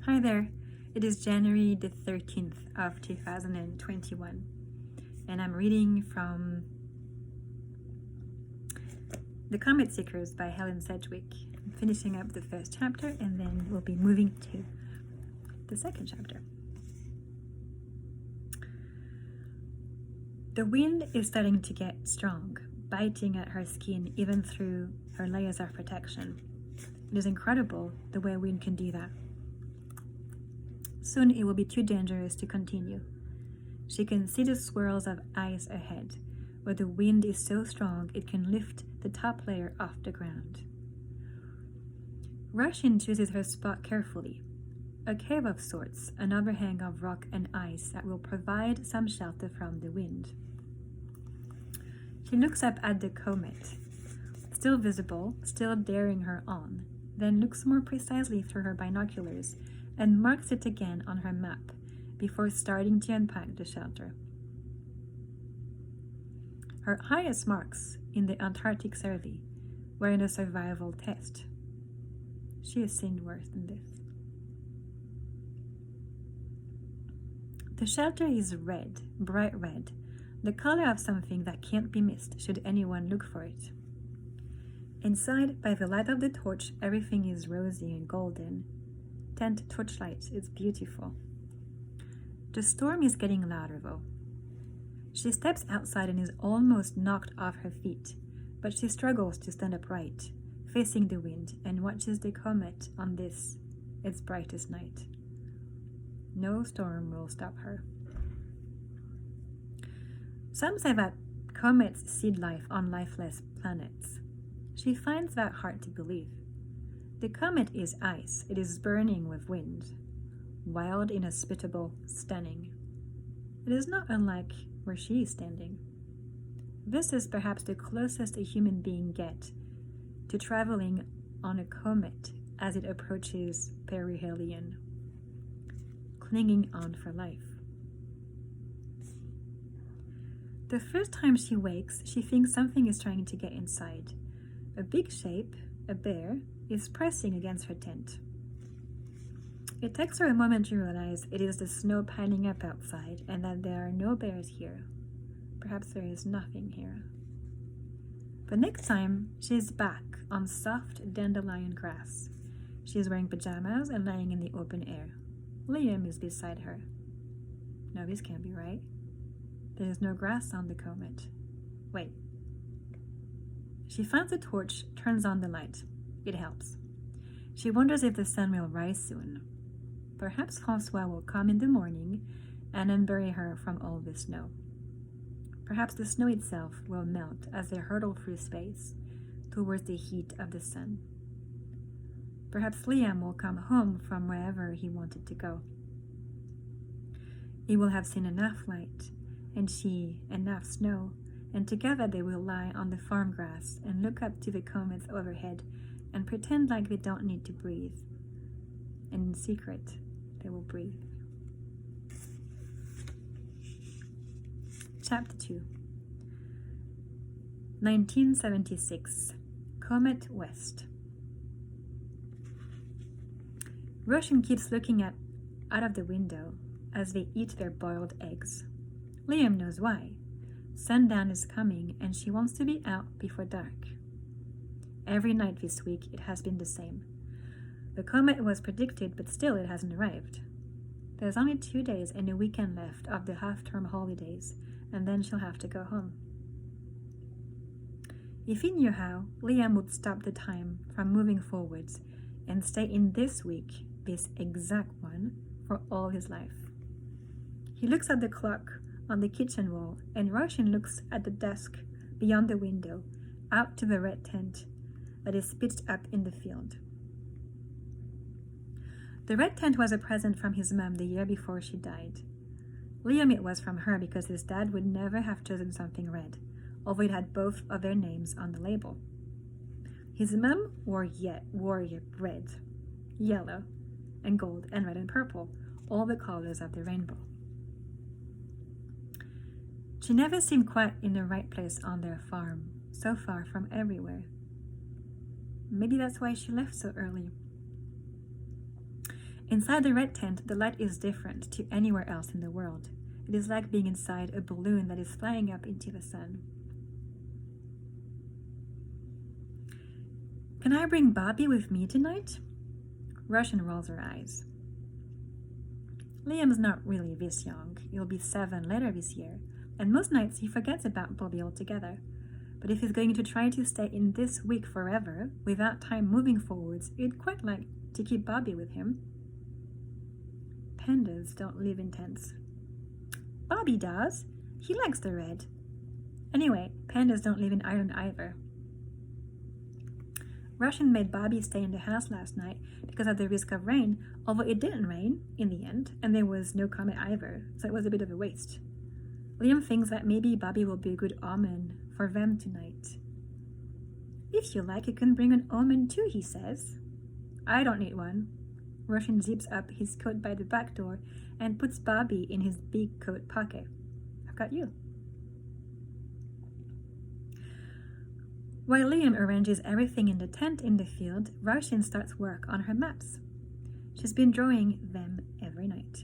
Hi there, it is January the 13th of 2021 and I'm reading from The Comet Seekers by Helen Sedgwick. I'm finishing up the first chapter and then we'll be moving to the second chapter. The wind is starting to get strong, biting at her skin even through her layers of protection. It is incredible the way wind can do that. Soon it will be too dangerous to continue. She can see the swirls of ice ahead, where the wind is so strong it can lift the top layer off the ground. Rushin chooses her spot carefully. A cave of sorts, an overhang of rock and ice that will provide some shelter from the wind. She looks up at the comet, still visible, still daring her on, then looks more precisely through her binoculars and marks it again on her map before starting to unpack the shelter. Her highest marks in the Antarctic survey were in a survival test. She has seen worse than this. The shelter is red, bright red, the color of something that can't be missed should anyone look for it. Inside, by the light of the torch, everything is rosy and golden. Tent torchlight is beautiful. The storm is getting louder though. She steps outside and is almost knocked off her feet, but she struggles to stand upright, facing the wind, and watches the comet on this, its brightest night. No storm will stop her. Some say that comets seed life on lifeless planets. She finds that hard to believe. The comet is ice. It is burning with wind. Wild, inhospitable, stunning. It is not unlike where she is standing. This is perhaps the closest a human being gets to traveling on a comet as it approaches perihelion, clinging on for life. The first time she wakes, she thinks something is trying to get inside. A big shape, a bear, is pressing against her tent. It takes her a moment to realize it is the snow piling up outside and that there are no bears here. Perhaps there is nothing here. But next time, she is back on soft dandelion grass. She is wearing pajamas and lying in the open air. Liam is beside her. No, this can't be right. There is no grass on the comet. Wait. She finds a torch, turns on the light. It helps. She wonders if the sun will rise soon. Perhaps François will come in the morning and unbury her from all the snow. Perhaps the snow itself will melt as they hurtle through space towards the heat of the sun. Perhaps Liam will come home from wherever he wanted to go. He will have seen enough light, and she enough snow, and together they will lie on the farm grass and look up to the comets overhead and pretend like they don't need to breathe. And in secret, they will breathe. Chapter 2 1976 Comet West. Rushin keeps looking out of the window as they eat their boiled eggs. Liam knows why. Sundown is coming and she wants to be out before dark. Every night this week it has been the same. The comet was predicted, but still it hasn't arrived. There's only 2 days and a weekend left of the half-term holidays, and then she'll have to go home. If he knew how, Liam would stop the time from moving forwards and stay in this week, this exact one, for all his life. He looks at the clock on the kitchen wall, and Rushin looks at the desk beyond the window, out to the red tent that is pitched up in the field. The red tent was a present from his mom the year before she died. Liam, it was from her because his dad would never have chosen something red, although it had both of their names on the label. His mom wore red, yellow, and gold, and red and purple, all the colors of the rainbow. She never seemed quite in the right place on their farm, so far from everywhere. Maybe that's why she left so early. Inside the red tent, the light is different to anywhere else in the world. It is like being inside a balloon that is flying up into the sun. Can I bring Bobby with me tonight? Russian rolls her eyes. Liam's not really this young. He'll be 7 later this year, and most nights he forgets about Bobby altogether. But if he's going to try to stay in this week forever, without time moving forwards, he'd quite like to keep Bobby with him. Pandas don't live in tents. Bobby does. He likes the red. Anyway, pandas don't live in Ireland either. Russian made Bobby stay in the house last night because of the risk of rain, although it didn't rain in the end, and there was no comet either, so it was a bit of a waste. Liam thinks that maybe Bobby will be a good omen for them tonight. If you like, you can bring an omen too, he says. I don't need one. Russian zips up his coat by the back door and puts Bobby in his big coat pocket. I've got you. While Liam arranges everything in the tent in the field, Russian starts work on her maps. She's been drawing them every night.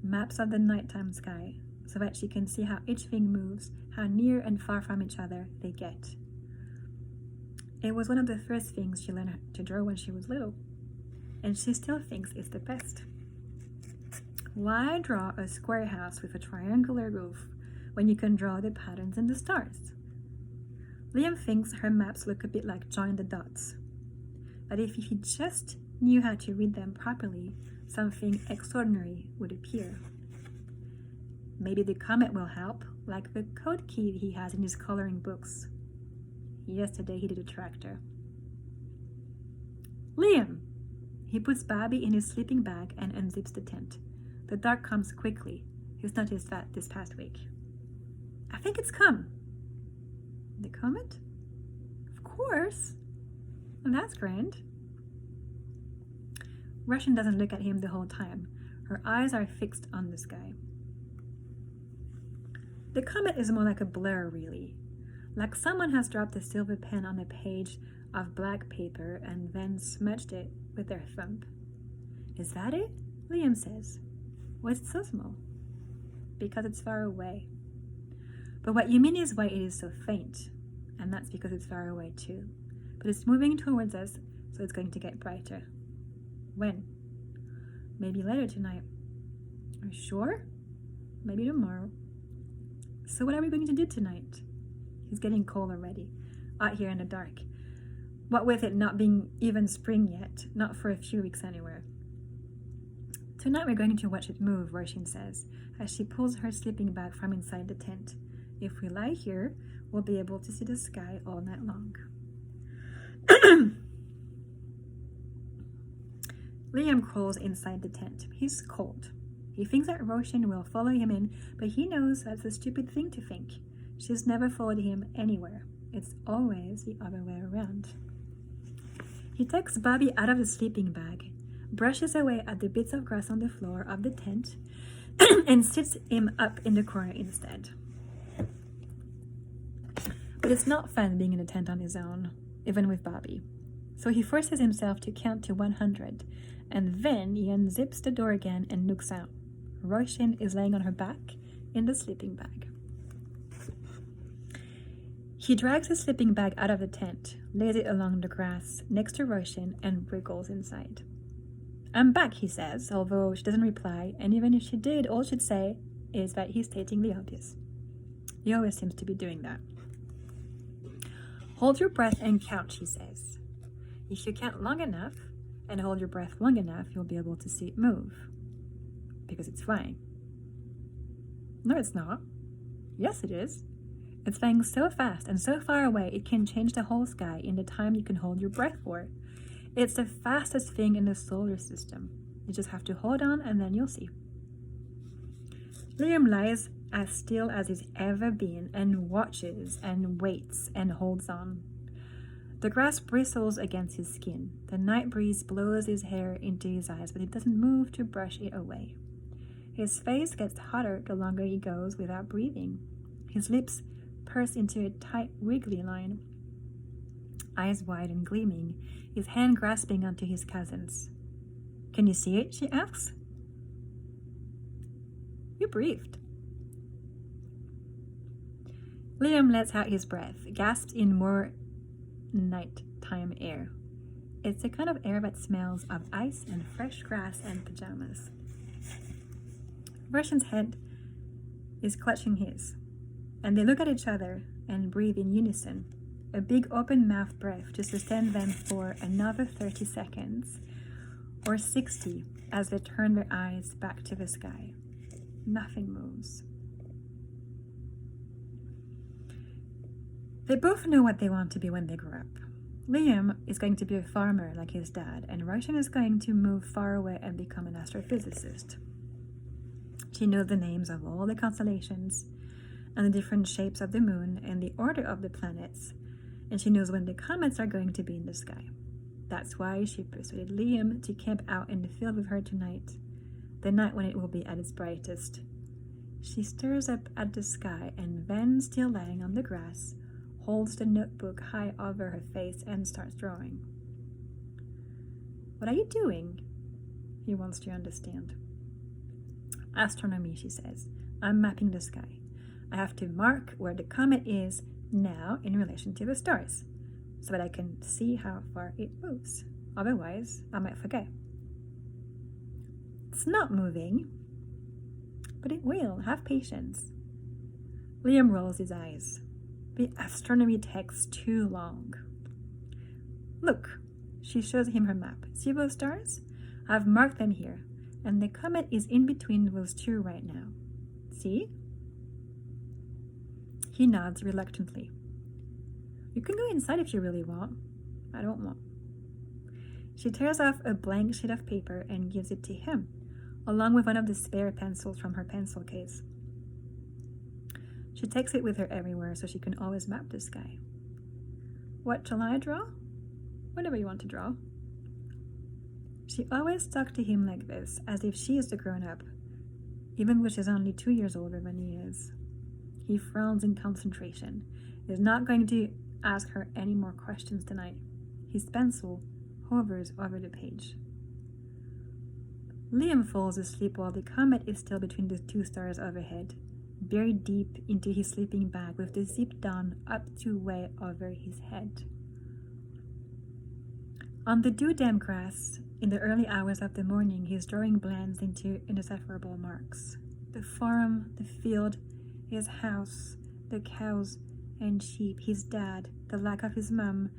Maps of the nighttime sky, so that she can see how each thing moves, how near and far from each other they get. It was one of the first things she learned to draw when she was little, and she still thinks it's the best. Why draw a square house with a triangular roof when you can draw the patterns in the stars? Liam thinks her maps look a bit like join the dots, but if he just knew how to read them properly, something extraordinary would appear. Maybe the comet will help, like the code key he has in his coloring books. Yesterday he did a tractor. Liam! He puts Bobby in his sleeping bag and unzips the tent. The dark comes quickly. He's noticed that this past week. I think it's come. The comet? Of course. Well, that's grand. Russian doesn't look at him the whole time. Her eyes are fixed on the sky. The comet is more like a blur, really. Like someone has dropped a silver pen on a page of black paper and then smudged it with their thumb. Is that it? Liam says. Why is it so small? Because it's far away. But what you mean is why it is so faint, and that's because it's far away too. But it's moving towards us, so it's going to get brighter. When? Maybe later tonight. Are you sure? Maybe tomorrow. So what are we going to do tonight? It's getting cold already, out here in the dark. What with it not being even spring yet, not for a few weeks anywhere. Tonight we're going to watch it move, Russian says, as she pulls her sleeping bag from inside the tent. If we lie here, we'll be able to see the sky all night long. Liam crawls inside the tent. He's cold. He thinks that Russian will follow him in, but he knows that's a stupid thing to think. She's never followed him anywhere. It's always the other way around. He takes Bobby out of the sleeping bag, brushes away at the bits of grass on the floor of the tent, and sits him up in the corner instead. But it's not fun being in a tent on his own, even with Bobby. So he forces himself to count to 100, and then he unzips the door again and looks out. Russian is laying on her back in the sleeping bag. He drags the sleeping bag out of the tent, lays it along the grass next to Russian, and wriggles inside. I'm back, he says, although she doesn't reply, and even if she did, all she'd say is that he's stating the obvious. He always seems to be doing that. Hold your breath and count, she says. If you count long enough and hold your breath long enough, you'll be able to see it move. Because it's flying. No, it's not. Yes, it is. It's flying so fast and so far away it can change the whole sky in the time you can hold your breath for. It's the fastest thing in the solar system. You just have to hold on and then you'll see. Liam lies as still as he's ever been and watches and waits and holds on. The grass bristles against his skin. The night breeze blows his hair into his eyes, but he doesn't move to brush it away. His face gets hotter the longer he goes without breathing. His lips purse into a tight, wiggly line. Eyes wide and gleaming, his hand grasping onto his cousin's. Can you see it? She asks. You breathed. Liam lets out his breath, gasps in more nighttime air. It's the kind of air that smells of ice and fresh grass and pajamas. Russian's head is clutching his, and they look at each other and breathe in unison, a big open-mouthed breath to sustain them for another 30 seconds, or 60 as they turn their eyes back to the sky. Nothing moves. They both know what they want to be when they grow up. Liam is going to be a farmer like his dad, and Russian is going to move far away and become an astrophysicist. She knows the names of all the constellations, and the different shapes of the moon, and the order of the planets, and she knows when the comets are going to be in the sky. That's why she persuaded Liam to camp out in the field with her tonight, the night when it will be at its brightest. She stares up at the sky, and then, still lying on the grass, holds the notebook high over her face and starts drawing. What are you doing? He wants to understand. Astronomy, she says. I'm mapping the sky. I have to mark where the comet is now in relation to the stars, so that I can see how far it moves. Otherwise, I might forget. It's not moving, but it will. Have patience. Liam rolls his eyes. The astronomy takes too long. Look, she shows him her map. See those stars? I've marked them here, and the comet is in between those two right now. See? He nods reluctantly. You can go inside if you really want. I don't want. She tears off a blank sheet of paper and gives it to him, along with one of the spare pencils from her pencil case. She takes it with her everywhere so she can always map the sky. What shall I draw? Whatever you want to draw. She always talks to him like this, as if she is the grown-up, even though she's only 2 years older than he is. He frowns in concentration. He's not going to ask her any more questions tonight. His pencil hovers over the page. Liam falls asleep while the comet is still between the two stars overhead, buried deep into his sleeping bag with the zip down up to way over his head. On the dew-damp grass, in the early hours of the morning, his drawing blends into indecipherable marks. The farm, the field, his house, the cows and sheep, his dad, the lack of his mum,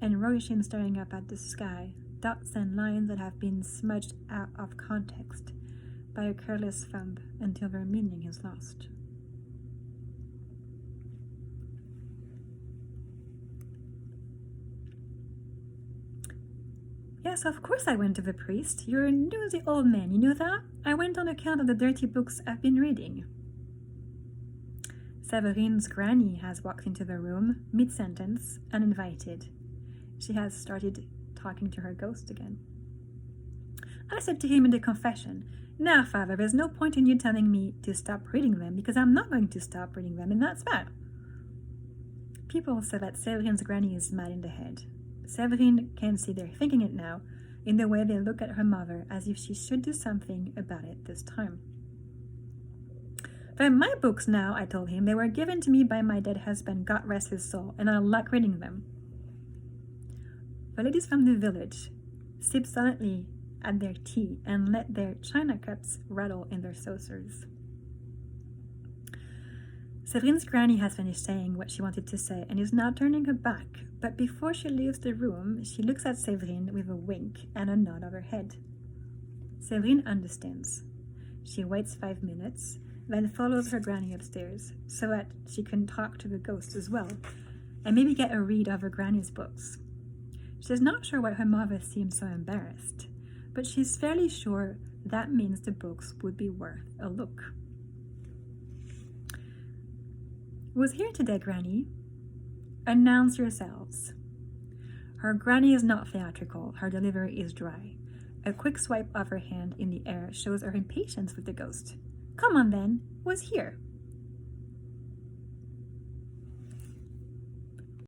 and Roshan staring up at the sky, dots and lines that have been smudged out of context by a careless thumb until their meaning is lost. Yes, of course I went to the priest. You're a nosy old man, you know that? I went on account of the dirty books I've been reading. Severine's granny has walked into the room, mid-sentence, uninvited. She has started talking to her ghost again. I said to him in the confession, "Now, Father, there's no point in you telling me to stop reading them, because I'm not going to stop reading them, and that's that." People say that Severine's granny is mad in the head. Severine can see they're thinking it now, in the way they look at her mother, as if she should do something about it this time. "They're my books now," I told him. "They were given to me by my dead husband, God rest his soul, and I like reading them." The ladies from the village sip silently at their tea and let their china cups rattle in their saucers. Severine's granny has finished saying what she wanted to say and is now turning her back, but before she leaves the room, she looks at Severine with a wink and a nod of her head. Severine understands. She waits 5 minutes, then follows her granny upstairs so that she can talk to the ghost as well, and maybe get a read of her granny's books. She's not sure why her mother seems so embarrassed, but she's fairly sure that means the books would be worth a look. "Was here today, Granny?" "Announce yourselves." Her granny is not theatrical. Her delivery is dry. A quick swipe of her hand in the air shows her impatience with the ghost. "Come on then. Was here."